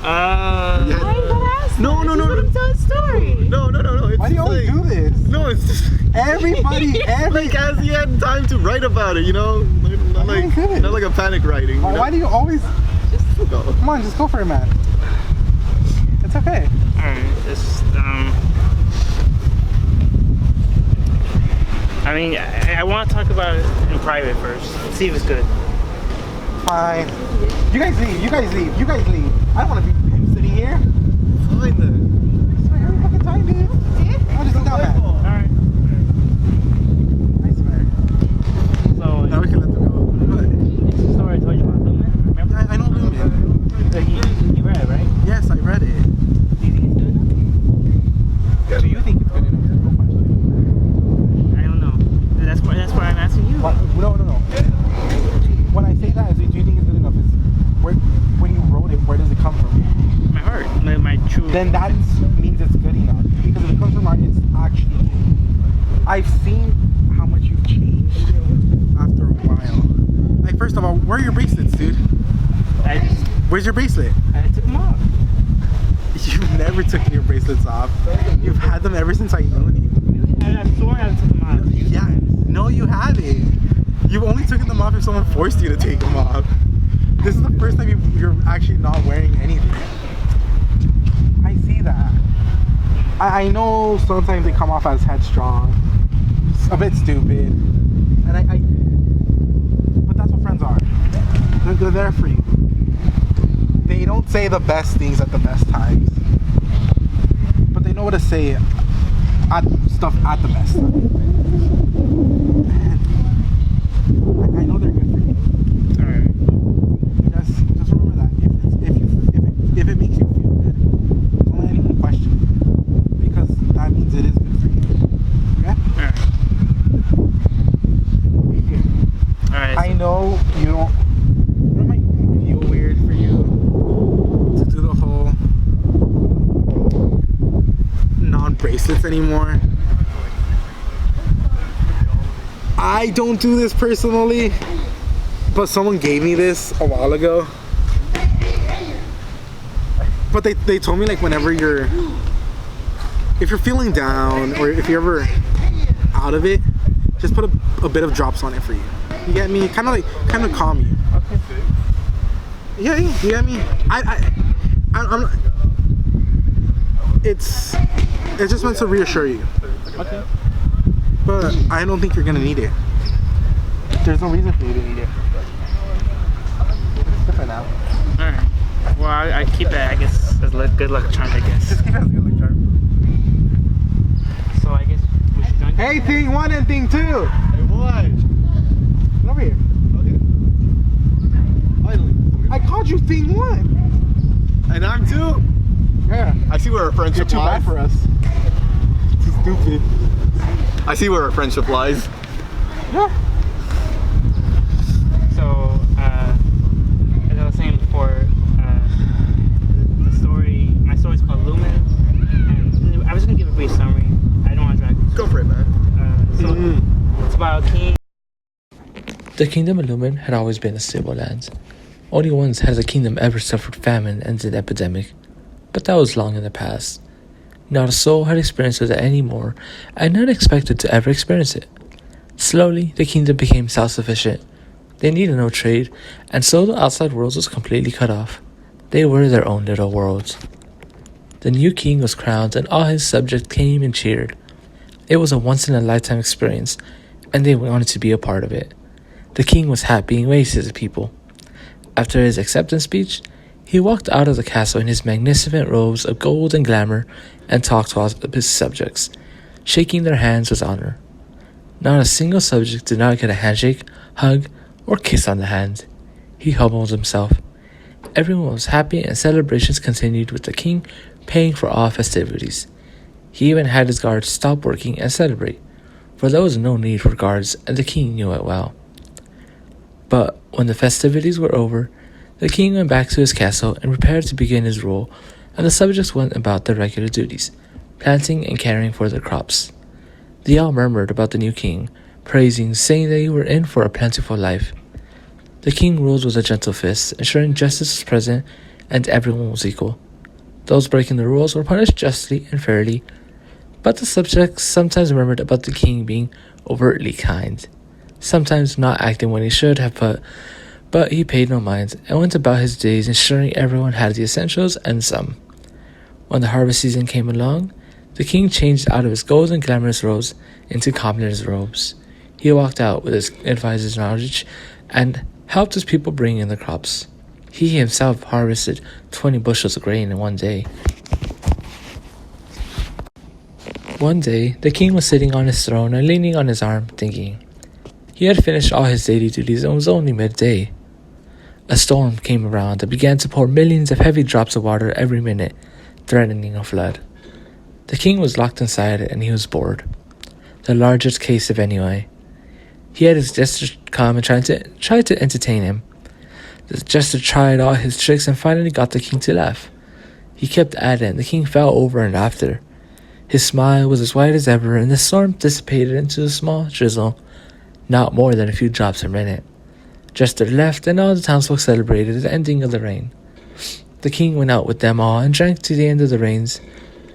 Yeah. Why you gotta ask No, that? no, Just no, let no. him tell a story. No. It's Why do you always do this? No, it's just Everybody, like as he had time to write about it, you know? Not Why do you like do this? not like a panic writing. Why do you always... Just go. Come on, just go for it, man. It's okay. Alright, just I mean, I want to talk about it in private first. See if it's good. Fine. You guys leave. You guys leave. You guys leave. I don't want to be sitting here. Fine then. I swear every fucking time, dude. I'll just sit down, man. Alright. I swear. So, Now we can let them go. it's the story I told you about, Lumen. Remember? I know Lumen. So you read it, right? Yes, I read it. Do you think it's good enough? Do you think it's good enough? I don't know. That's why I'm asking you. What? No. When I say that, is it, do you think it's good enough? Is when you wrote it, where does it come from? My heart, my true. Then that means it's good enough. Because if it comes from art, it's actually good. I've seen how much you've changed after a while. Like, first of all, where are your bracelets, dude? Where's your bracelet? I took them off. You've never taken your bracelets off. You've had them ever since I've known you. Really? I swore I took them off. Yeah. No, you haven't. You've only taken them off if someone forced you to take them off. This is the first time you're actually not wearing anything. I see that. I know sometimes they come off as headstrong, a bit stupid, but that's what friends are. They're there for you. They don't say the best things at the best times, but they know what to say stuff at the best time. And I know they're good for you. Alright. Just remember that if it makes you feel good, don't let anyone question it, because that means it is good for you. Okay? Alright. I know you don't. It might feel weird for you to do the whole non-bracelets anymore. I don't do this personally, but someone gave me this a while ago. But they told me, like, whenever if you're feeling down or if you're ever out of it, just put a bit of drops on it for you. You get me? Kind of calm you. Okay. Yeah, you get me? I'm it's just meant to reassure you. Okay. But I don't think you're gonna need it. There's no reason for you to need it. It's different now. Alright. Well, I keep it, I guess, as good luck charm, I guess. Just keep it as a good luck charm. Hey, thing 1 and thing 2. Hey, boy. Come over here. I called you thing 1. And I'm 2? Yeah. I see where our friendship You're too lies. bad for us. Too stupid. I see where our friendship lies. Yeah. So, as I was saying before, my story is called Lumen, and I was gonna give a brief summary. I don't want to drag. Go for it, man. It's about a king. The kingdom of Lumen had always been a stable land. Only once has the kingdom ever suffered famine and an epidemic, but that was long in the past. Not a soul had experienced it anymore, and none expected to ever experience it. Slowly, the kingdom became self-sufficient. They needed no trade, and so the outside world was completely cut off. They were their own little worlds. The new king was crowned, and all his subjects came and cheered. It was a once-in-a-lifetime experience, and they wanted to be a part of it. The king was happy and waved to the people. After his acceptance speech, he walked out of the castle in his magnificent robes of gold and glamour and talked to all of his subjects, shaking their hands with honor. Not a single subject did not get a handshake, hug, or kiss on the hand. He humbled himself. Everyone was happy and celebrations continued with the king paying for all festivities. He even had his guards stop working and celebrate, for there was no need for guards and the king knew it well. But when the festivities were over, the king went back to his castle and prepared to begin his rule, and the subjects went about their regular duties, planting and caring for their crops. They all murmured about the new king, praising, saying they were in for a plentiful life. The king ruled with a gentle fist, ensuring justice was present and everyone was equal. Those breaking the rules were punished justly and fairly, but the subjects sometimes murmured about the king being overtly kind, sometimes not acting when he should have, but he paid no mind and went about his days ensuring everyone had the essentials and some. When the harvest season came along, the king changed out of his gold and glamorous robes into commoner's robes. He walked out with his advisor's knowledge and helped his people bring in the crops. He himself harvested 20 bushels of grain in one day. One day, the king was sitting on his throne and leaning on his arm, thinking. He had finished all his daily duties and was only midday. A storm came around and began to pour millions of heavy drops of water every minute, threatening a flood. The king was locked inside and he was bored. The largest case of anyway. He had his jester come and tried to entertain him. The jester tried all his tricks and finally got the king to laugh. He kept at it and the king fell over in laughter. His smile was as white as ever and the storm dissipated into a small drizzle, not more than a few drops per minute. Jester left and all the townsfolk celebrated the ending of the rain. The king went out with them all and drank to the end of the rains.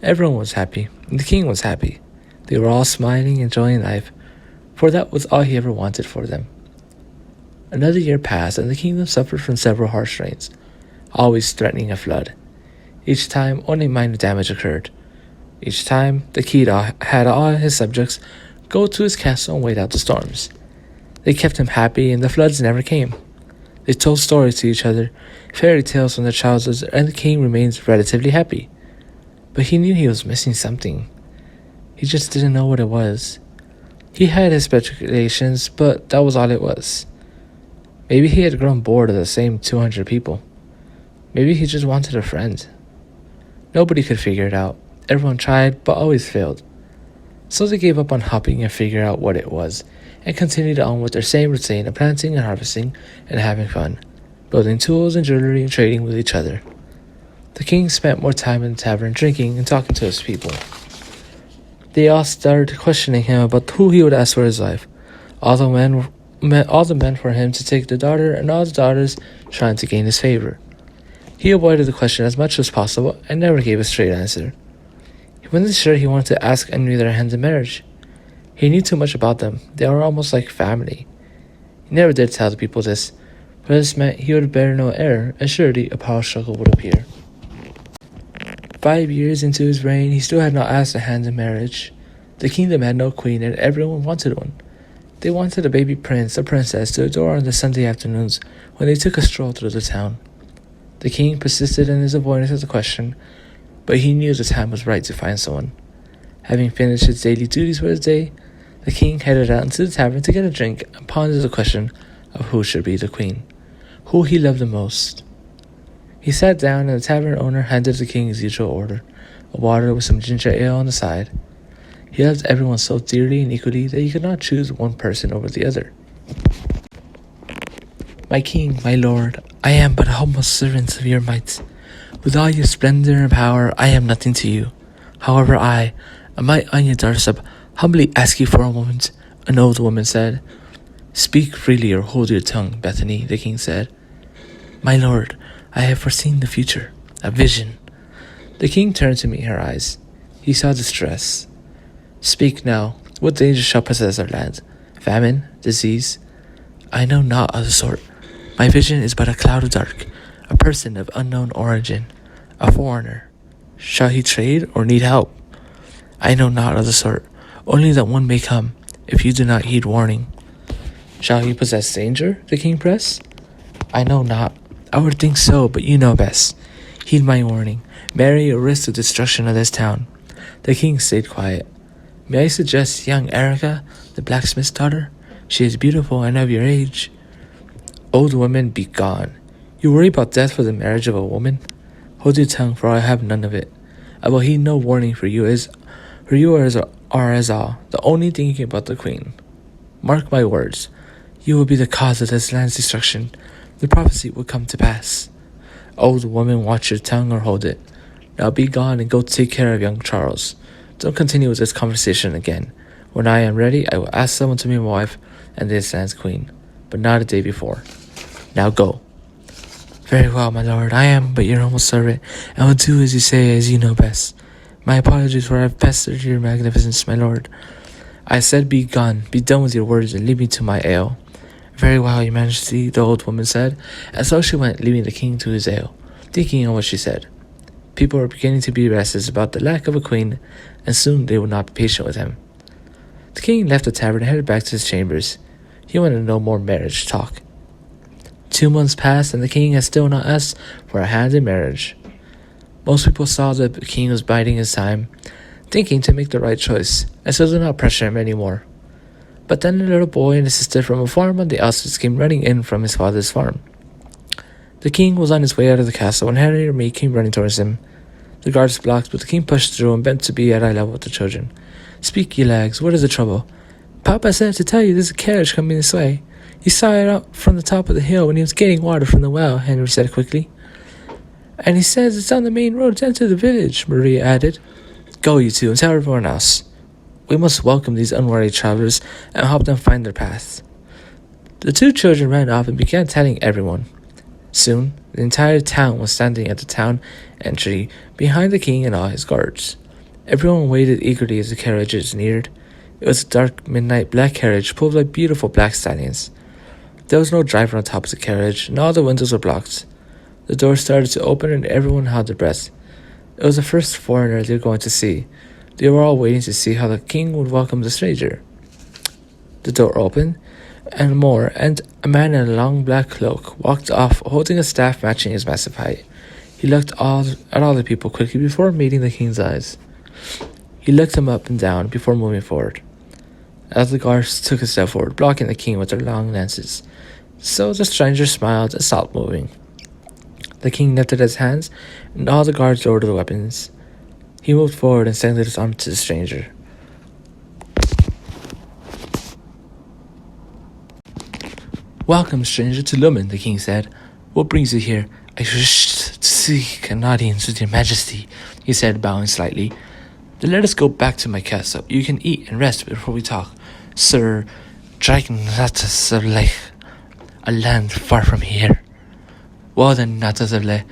Everyone was happy, and the king was happy. They were all smiling, enjoying life, for that was all he ever wanted for them. Another year passed, and the kingdom suffered from several harsh rains, always threatening a flood. Each time, only minor damage occurred. Each time, the king had all his subjects go to his castle and wait out the storms. They kept him happy, and the floods never came. They told stories to each other, fairy tales from their childhoods, and the king remained relatively happy. But he knew he was missing something. He just didn't know what it was. He had his speculations, but that was all it was. Maybe he had grown bored of the same 200 people. Maybe he just wanted a friend. Nobody could figure it out. Everyone tried, but always failed. So they gave up on helping and figure out what it was, and continued on with their same routine of planting and harvesting and having fun, building tools and jewelry and trading with each other. The king spent more time in the tavern drinking and talking to his people. They all started questioning him about who he would ask for his wife. All the men for him to take the daughter, and all the daughters trying to gain his favor. He avoided the question as much as possible and never gave a straight answer. He wasn't sure he wanted to ask any of their hands in marriage. He knew too much about them. They were almost like family. He never did tell the people this, for this meant he would bear no heir, and surely a power struggle would appear. 5 years into his reign, he still had not asked a hand in marriage. The kingdom had no queen, and everyone wanted one. They wanted a baby prince or princess to adore on the Sunday afternoons when they took a stroll through the town. The king persisted in his avoidance of the question, but he knew the time was right to find someone. Having finished his daily duties for the day, The king headed out into the tavern to get a drink and pondered the question of who should be the queen, who he loved the most. He sat down and the tavern owner handed the king his usual order, a water with some ginger ale on the side. He loved everyone so dearly and equally that he could not choose one person over the other. My king, my lord, I am but a humble servant of your might. With all your splendor and power, I am nothing to you. However, I might on your doorstep humbly ask you for a moment, an old woman said. Speak freely or hold your tongue, Bethany, the king said. My lord, I have foreseen the future, a vision. The king turned to meet her eyes. He saw distress. Speak now, what danger shall possess our land? Famine? Disease? I know not of the sort. My vision is but a cloud of dark, a person of unknown origin, a foreigner. Shall he trade or need help? I know not of the sort, only that one may come, if you do not heed warning. Shall he possess danger? The king pressed. I know not. I would think so, but you know best. Heed my warning. Marry or risk the destruction of this town. The king stayed quiet. May I suggest young Erica, the blacksmith's daughter? She is beautiful and of your age. Old woman, be gone. You worry about death for the marriage of a woman? Hold your tongue, for I have none of it. I will heed no warning for you are as all, the only thinking about the queen. Mark my words. You will be the cause of this land's destruction. The prophecy will come to pass. Old woman, watch your tongue or hold it. Now be gone and go take care of young Charles. Don't continue with this conversation again. When I am ready, I will ask someone to be my wife and this land's queen, but not a day before. Now go. Very well, my lord. I am but your humble servant, and will do as you say, as you know best. My apologies for I have pestered your magnificence, my lord. I said be gone, be done with your words, and leave me to my ale. Very well, your majesty, the old woman said, and so she went, leaving the king to his ale, thinking on what she said. People were beginning to be restless about the lack of a queen, and soon they would not be patient with him. The king left the tavern and headed back to his chambers. He wanted no more marriage talk. 2 months passed, and the king had still not asked for a hand in marriage. Most people saw that the king was biding his time, thinking to make the right choice, and so did not pressure him anymore. But then a little boy and his sister from a farm on the outskirts came running in from his father's farm. The king was on his way out of the castle when Henry or me came running towards him. The guards blocked, but the king pushed through and bent to be at eye level with the children. Speak, ye lags, what is the trouble? Papa said to tell you there's a carriage coming this way. He saw it up from the top of the hill when he was getting water from the well, Henry said quickly. And he says it's on the main road to enter the village, Maria added. Go, you two, and tell everyone else. We must welcome these unwary travelers and help them find their path. The two children ran off and began telling everyone. Soon, the entire town was standing at the town entry behind the king and all his guards. Everyone waited eagerly as the carriages neared. It was a dark, midnight black carriage pulled by beautiful black stallions. There was no driver on top of the carriage, and all the windows were blocked. The door started to open and everyone held their breath. It was the first foreigner they were going to see. They were all waiting to see how the king would welcome the stranger. The door opened, and a man in a long black cloak walked off holding a staff matching his massive height. He looked at all the people quickly before meeting the king's eyes. He looked him up and down before moving forward. As the guards took a step forward, blocking the king with their long lances, so the stranger smiled and stopped moving. The king lifted his hands, and all the guards lowered their weapons. He moved forward and extended his arm to the stranger. Welcome, stranger, to Lumen, the king said. What brings you here? I wish to seek an audience with your majesty, he said, bowing slightly. Then let us go back to my castle. You can eat and rest before we talk. Sir, Dragonatas of Lech, a land far from here. Well then, Natas of Lech,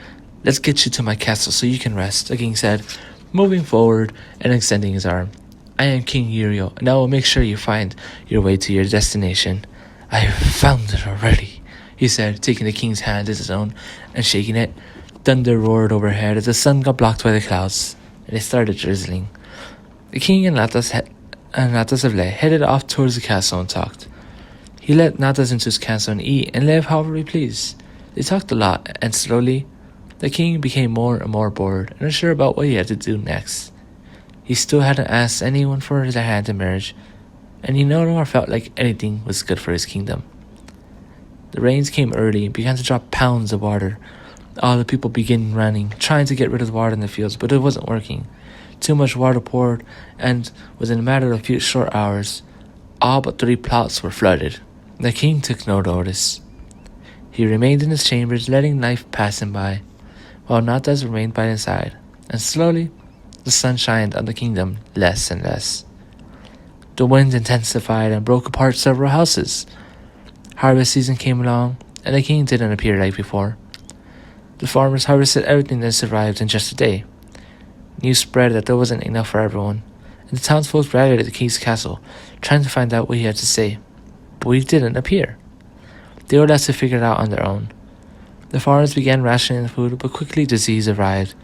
let's get you to my castle so you can rest, the king said, moving forward and extending his arm. I am King Uriel, and I will make sure you find your way to your destination. I have found it already, he said, taking the king's hand as his own and shaking it. Thunder roared overhead as the sun got blocked by the clouds, and it started drizzling. The king and Natas of Lech headed off towards the castle and talked. He let Natas into his castle and eat and live however he pleased. They talked a lot, and slowly, the king became more and more bored and unsure about what he had to do next. He still hadn't asked anyone for their hand in marriage, and he no longer felt like anything was good for his kingdom. The rains came early and began to drop pounds of water. All the people began running, trying to get rid of the water in the fields, but it wasn't working. Too much water poured, and within a matter of a few short hours, all but 3 plots were flooded. The king took no notice. He remained in his chambers, letting life pass him by, while Natas remained by his side, and slowly the sun shined on the kingdom less and less. The wind intensified and broke apart several houses. Harvest season came along, and the king didn't appear like before. The farmers harvested everything that survived in just a day. News spread that there wasn't enough for everyone, and the townsfolk rallied at the king's castle, trying to find out what he had to say. But he didn't appear. They were left to figure it out on their own. The farmers began rationing the food, but quickly disease arrived.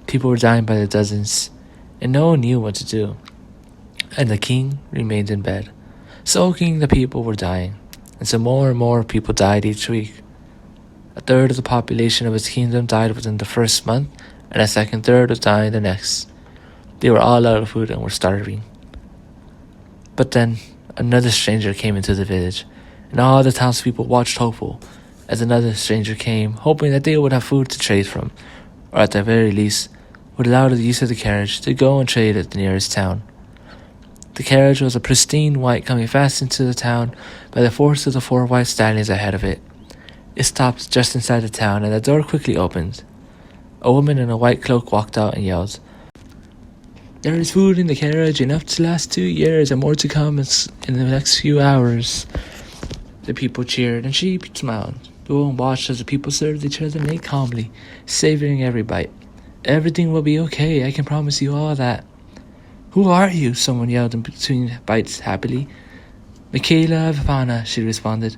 People were dying by the dozens, and no one knew what to do. And the king remained in bed, sulking. The people were dying, and so more and more people died each week. A third of the population of his kingdom died within the first month, and a second third was dying the next. They were all out of food and were starving. But then another stranger came into the village, and all the townspeople watched hopeful as another stranger came, hoping that they would have food to trade from, or at the very least would allow the use of the carriage to go and trade at the nearest town. The carriage was a pristine white coming fast into the town by the force of the 4 white stallions ahead of it. It stopped just inside the town, and the door quickly opened. A woman in a white cloak walked out and yelled, "There is food in the carriage, enough to last 2 years and more to come in the next few hours." The people cheered, and she smiled. The woman watched as the people served each other and ate calmly, savoring every bite. "Everything will be okay, I can promise you all that." "Who are you?" someone yelled in between bites happily. "Michaela of Havana," she responded.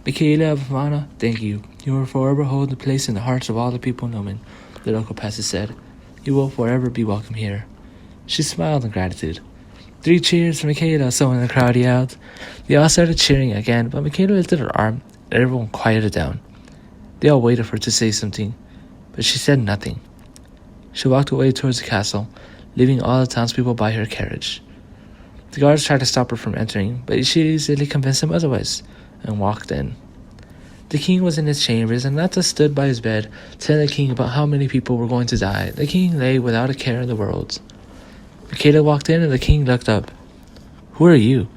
"Michaela of Havana, thank you. You will forever hold a place in the hearts of all the people in Newman," the local pastor said. "You will forever be welcome here." She smiled in gratitude. "3 cheers for Michaela," someone in the crowd yelled. They all started cheering again, but Michaela lifted her arm and everyone quieted down. They all waited for her to say something, but she said nothing. She walked away towards the castle, leaving all the townspeople by her carriage. The guards tried to stop her from entering, but she easily convinced them otherwise, and walked in. The king was in his chambers, and Nata stood by his bed, telling the king about how many people were going to die. The king lay without a care in the world. Michaela walked in, and the king looked up. "Who are you?"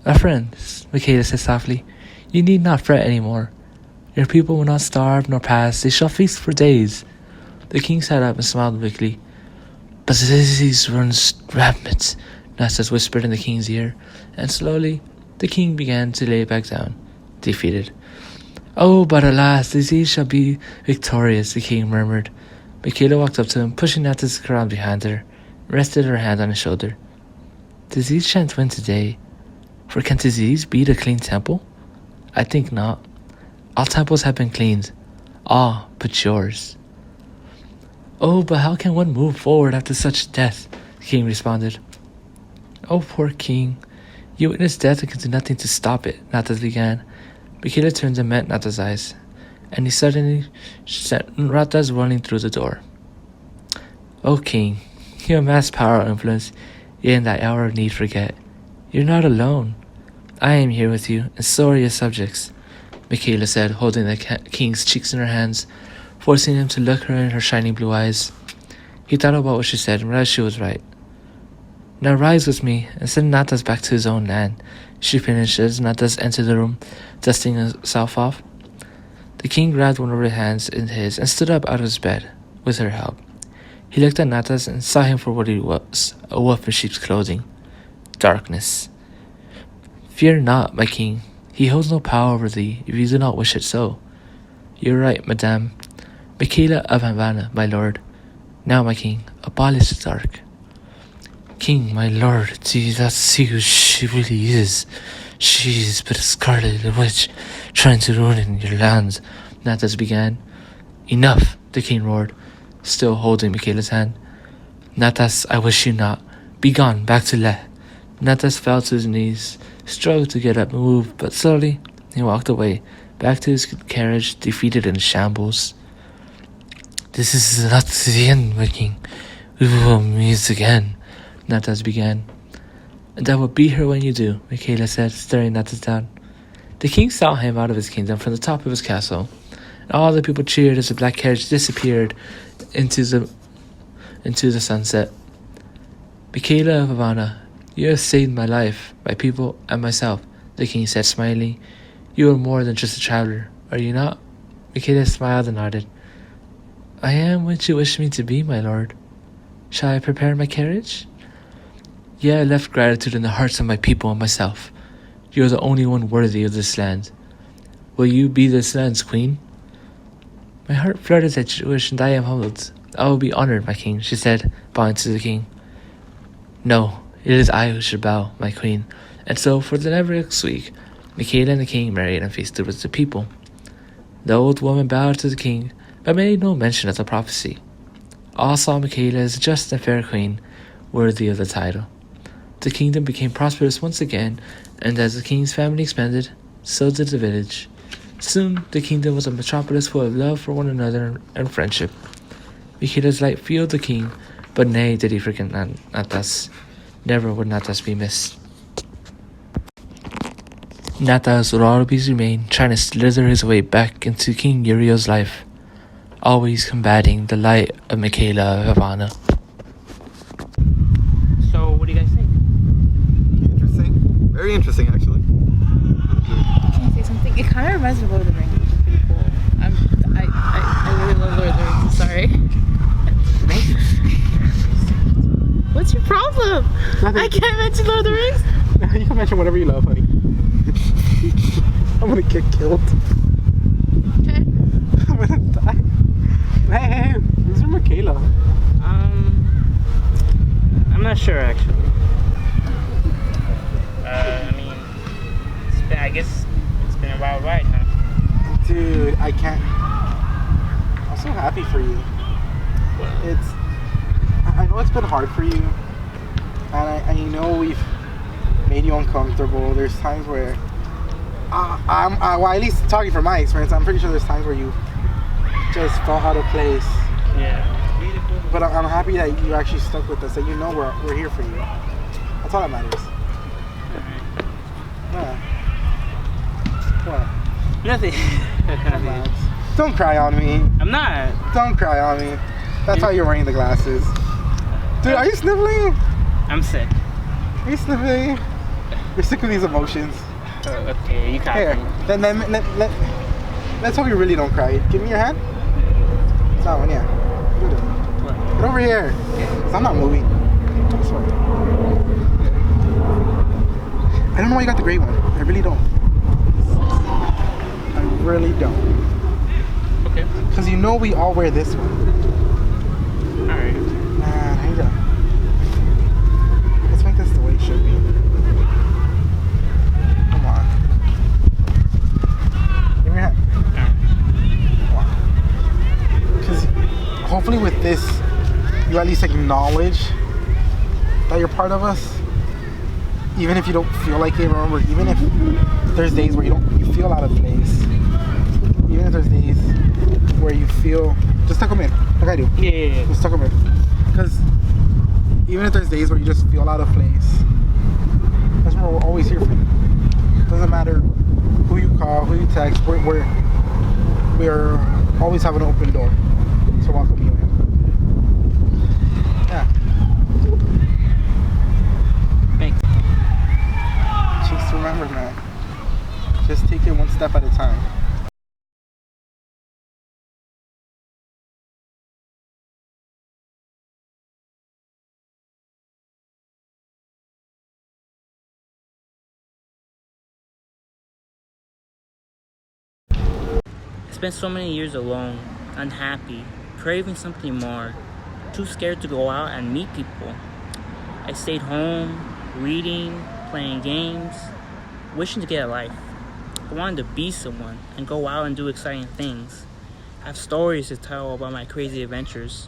"A friend," Michaela said softly. "You need not fret any more. Your people will not starve nor pass. They shall feast for days." The king sat up and smiled weakly. "But the disease runs rampant," Nastas whispered in the king's ear, and slowly the king began to lay back down, defeated. "Oh, but alas, disease shall be victorious," the king murmured. Michaela walked up to him, pushing Nastas around behind her, and rested her hand on his shoulder. "Disease shan't win today, for can disease beat a clean temple? I think not. All temples have been cleaned, all but yours." "Oh, but how can one move forward after such death?" the king responded. "Oh, poor king. You witnessed death and could do nothing to stop it," Natas began. Michaela turned and met Natas' eyes, and he suddenly sent Natas running through the door. "Oh, king, you amass power and influence, yet in that hour of need forget. You're not alone. I am here with you, and so are your subjects," Michaela said, holding the king's cheeks in her hands, forcing him to look her in her shining blue eyes. He thought about what she said and realized she was right. "Now rise with me and send Natas back to his own land," she finished as Natas entered the room, dusting himself off. The king grabbed one of her hands in his and stood up out of his bed, with her help. He looked at Natas and saw him for what he was, a wolf in sheep's clothing. Darkness. "Fear not, my king. He holds no power over thee, if you do not wish it so." "You're right, madame. Michaela of Havana, my lord. Now, my king, abolish the dark." "King, my lord, do you not see who she really is? She is but a scarlet witch trying to ruin your lands," Natas began. "Enough," the king roared, still holding Michaela's hand. "Natas, I wish you not. Be gone, back to Le." Natas fell to his knees, struggled to get up and move, but slowly he walked away, back to his carriage, defeated in shambles. "This is not the end, my king. We will meet again," Natas began. "And I will beat her when you do," Michaela said, staring at the town. The king saw him out of his kingdom from the top of his castle, and all the people cheered as the black carriage disappeared into the sunset. "Michaela of Havana, you have saved my life, my people, and myself," the king said, smiling. "You are more than just a traveler, are you not?" Michaela smiled and nodded. "I am what you wish me to be, my lord. Shall I prepare my carriage?" "Yeah, I left gratitude in the hearts of my people and myself. You are the only one worthy of this land. Will you be this land's queen?" "My heart fluttered at your wish, and I am humbled. I will be honored, my king," she said, bowing to the king. "No, it is I who should bow, my queen." And so, for the next week, Michaela and the king married and feasted with the people. The old woman bowed to the king, but made no mention of the prophecy. All saw Michaela as a just and fair queen, worthy of the title. The kingdom became prosperous once again, and as the king's family expanded, so did the village. Soon, the kingdom was a metropolis full of love for one another and friendship. Michaela's light filled the king, but nay did he forget Natas. Never would Natas be missed. Natas would always remain, trying to slither his way back into King Uriel's life, always combating the light of Michaela of Havana. So, what do you guys think? Interesting. Very interesting, actually. Can I say something? It kind of reminds me of Lord of the Rings. It's pretty cool. I really love Lord of the Rings. I'm sorry. What's your problem? Nothing. I can't mention Lord of the Rings. You can mention whatever you love, honey. I'm gonna get killed. Okay. I'm gonna die. Hey, who's your Michaela? I'm not sure actually. I mean, I guess it's been a wild ride, huh? Dude, I can't. I'm so happy for you. I know it's been hard for you, and I know we've made you uncomfortable. There's times where, well, at least talking from my experience, I'm pretty sure there's times where you just felt out of place. Yeah. But I'm happy that you actually stuck with us. That you know we're here for you. That's all that matters. Yeah. What? Nothing. Relax. Don't cry on me. I'm not. Don't cry on me. That's why you're wearing the glasses. Dude, are you sniffling? I'm sick. Are you sniffling? You're sick of these emotions. Okay, you Here, can't. let's hope you really don't cry. Give me your hand. It's that one, yeah. Do it. Get over here. 'Cause I'm not moving. I swear. I don't know why you got the gray one. I really don't. I really don't. Okay. Because you know we all wear this one. Alright. Nah, here you go. Let's make this the way it should be. Come on. Give me your hand. Come on. Because hopefully with this, you at least acknowledge that you're part of us. Even if you don't feel like it, remember, even if there's days where you feel out of place. Even if there's days where you feel, just tuck them in, like I do. Yeah. Just tuck them in. Because even if there's days where you just feel out of place, just remember we're always here for you. Doesn't matter who you call, who you text, we're always have an open door to welcome you in. Yeah. Thanks. Just remember, man. Just take it one step at a time. I spent so many years alone, unhappy, craving something more, too scared to go out and meet people. I stayed home, reading, playing games, wishing to get a life. I wanted to be someone and go out and do exciting things. I have stories to tell about my crazy adventures,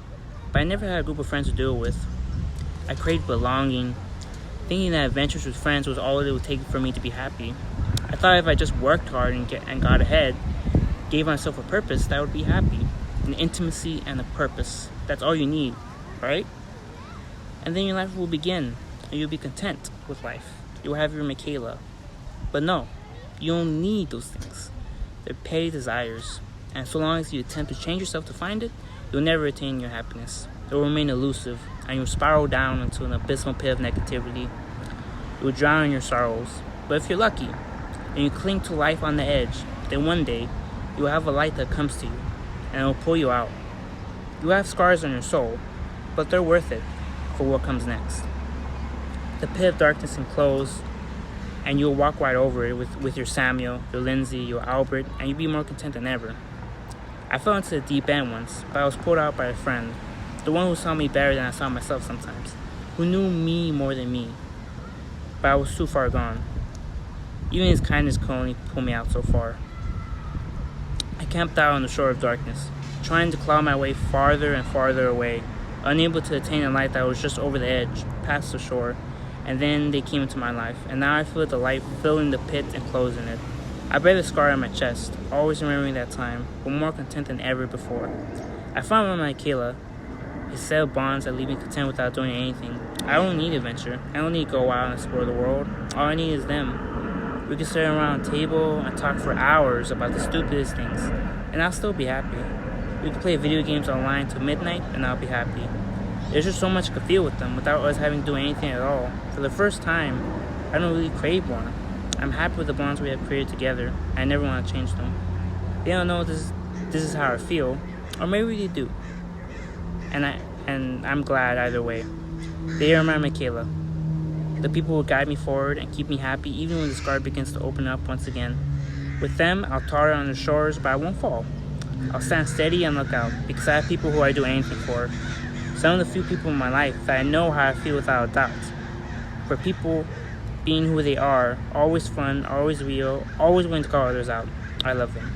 but I never had a group of friends to do it with. I craved belonging, thinking that adventures with friends was all it would take for me to be happy. I thought if I just worked hard and got ahead, gave myself a purpose, that I would be happy. An intimacy and a purpose. That's all you need, right? And then your life will begin. and you'll be content with life. You'll have your Michaela. But no, you don't need those things. They're petty desires. And so long as you attempt to change yourself to find it, you'll never attain your happiness. It will remain elusive, and you'll spiral down into an abysmal pit of negativity. You will drown in your sorrows. But if you're lucky, and you cling to life on the edge, then one day, you will have a light that comes to you, and it will pull you out. You have scars on your soul, but they're worth it for what comes next. The pit of darkness can close, and you'll walk right over it with your Samuel, your Lindsay, your Albert, and you'll be more content than ever. I fell into the deep end once, but I was pulled out by a friend, the one who saw me better than I saw myself sometimes, who knew me more than me, but I was too far gone. Even his kindness could only pull me out so far. I camped out on the shore of darkness, trying to claw my way farther and farther away, unable to attain a light that was just over the edge, past the shore, and then they came into my life, and now I feel the light filling the pit and closing it. I bear the scar on my chest, always remembering that time, but more content than ever before. I found my Michaela, a set of bonds that leave me content without doing anything. I don't need adventure. I don't need to go out and explore the world. All I need is them. We can sit around a table and talk for hours about the stupidest things, and I'll still be happy. We can play video games online till midnight, and I'll be happy. There's just so much I could feel with them without us having to do anything at all. For the first time, I don't really crave more. I'm happy with the bonds we have created together. I never want to change them. They don't know this is how I feel, or maybe they do. And I'm glad either way. They are my Michaela. The people who guide me forward and keep me happy even when the scar begins to open up once again. With them, I'll totter on the shores, but I won't fall. I'll stand steady and look out, because I have people who I do anything for. Some of the few people in my life that I know how I feel without a doubt. For people being who they are, always fun, always real, always willing to call others out. I love them.